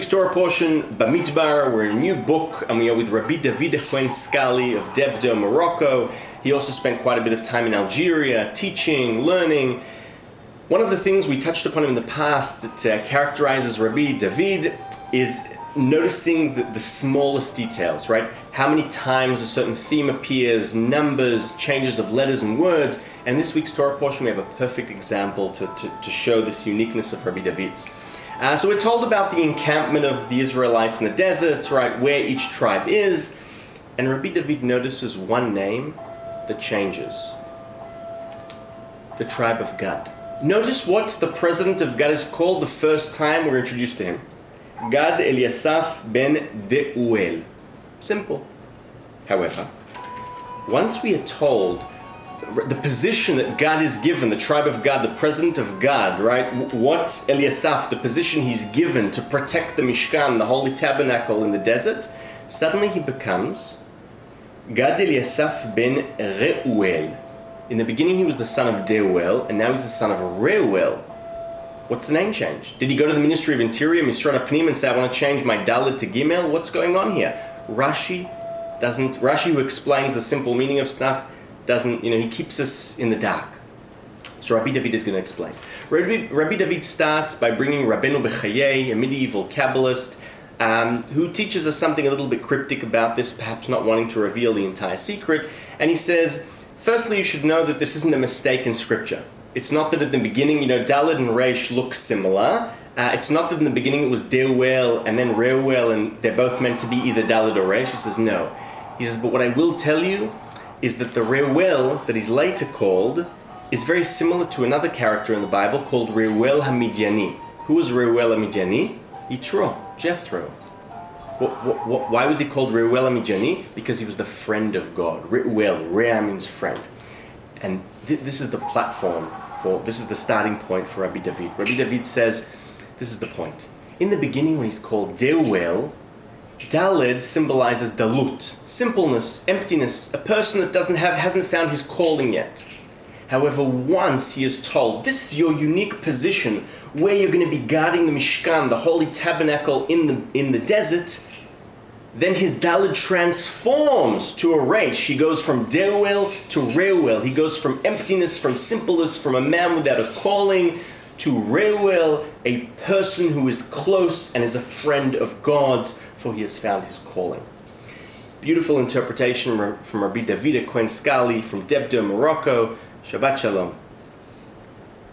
Torah portion, Bamidbar. We're in a new book, and we are with Rabbi David Cohen Scali of Debdou, Morocco. He also spent quite a bit of time in Algeria, teaching, learning. One of the things we touched upon in the past that characterizes Rabbi David is noticing the smallest details, right? How many times a certain theme appears, numbers, changes of letters and words. And this week's Torah portion, we have a perfect example to show this uniqueness of Rabbi David's. So we're told about the encampment of the Israelites in the desert, right, where each tribe is, and Rabbi David notices one name that changes. The tribe of Gad. Notice what the president of Gad is called the first time we're introduced to him. Gad Eliasaph ben Deuel. Simple. However, once we are told the position that Gad is given, the tribe of Gad, the president of Gad, right? What Eliasaph, the position he's given to protect the Mishkan, the holy tabernacle in the desert, suddenly he becomes Gad Eliasaph ben Reuel. In the beginning he was the son of Deuel, and now he's the son of Reuel. What's the name change? Did he go to the Ministry of Interior, Misrat HaPnim, and say, I want to change my Dalet to Gimel? What's going on here? Rashi, who explains the simple meaning of stuff, he keeps us in the dark. So Rabbi David is going to explain. Rabbi David starts by bringing Rabbeinu Bechaye, a medieval Kabbalist, who teaches us something a little bit cryptic about this, perhaps not wanting to reveal the entire secret. And he says, firstly, you should know that this isn't a mistake in scripture. It's not that at the beginning, Dalet and Reish look similar. It's not that in the beginning it was Deuel and then Reuel and they're both meant to be either Dalet or Reish. He says, no. He says, but what I will tell you is that the Reuel that he's later called is very similar to another character in the Bible called Reuel HaMidiani. Who was Reuel HaMidiani? Yitro, Jethro. Why was he called Reuel HaMidiani? Because he was the friend of God. Reuel, Rea means friend. And this is the platform this is the starting point for Rabbi David. Rabbi David says, this is the point. In the beginning when he's called Deuel, Daled symbolizes dalut, simpleness, emptiness, a person that hasn't found his calling yet. However, once he is told, this is your unique position where you're going to be guarding the Mishkan, the holy tabernacle in the desert, then his Daled transforms to a Reish. He goes from Deuel to Reuel. He goes from emptiness, from simpleness, from a man without a calling, to Reuel, a person who is close and is a friend of God's, for he has found his calling. Beautiful interpretation from Rabbi David Cohen Scali from Debdou, Morocco. Shabbat Shalom.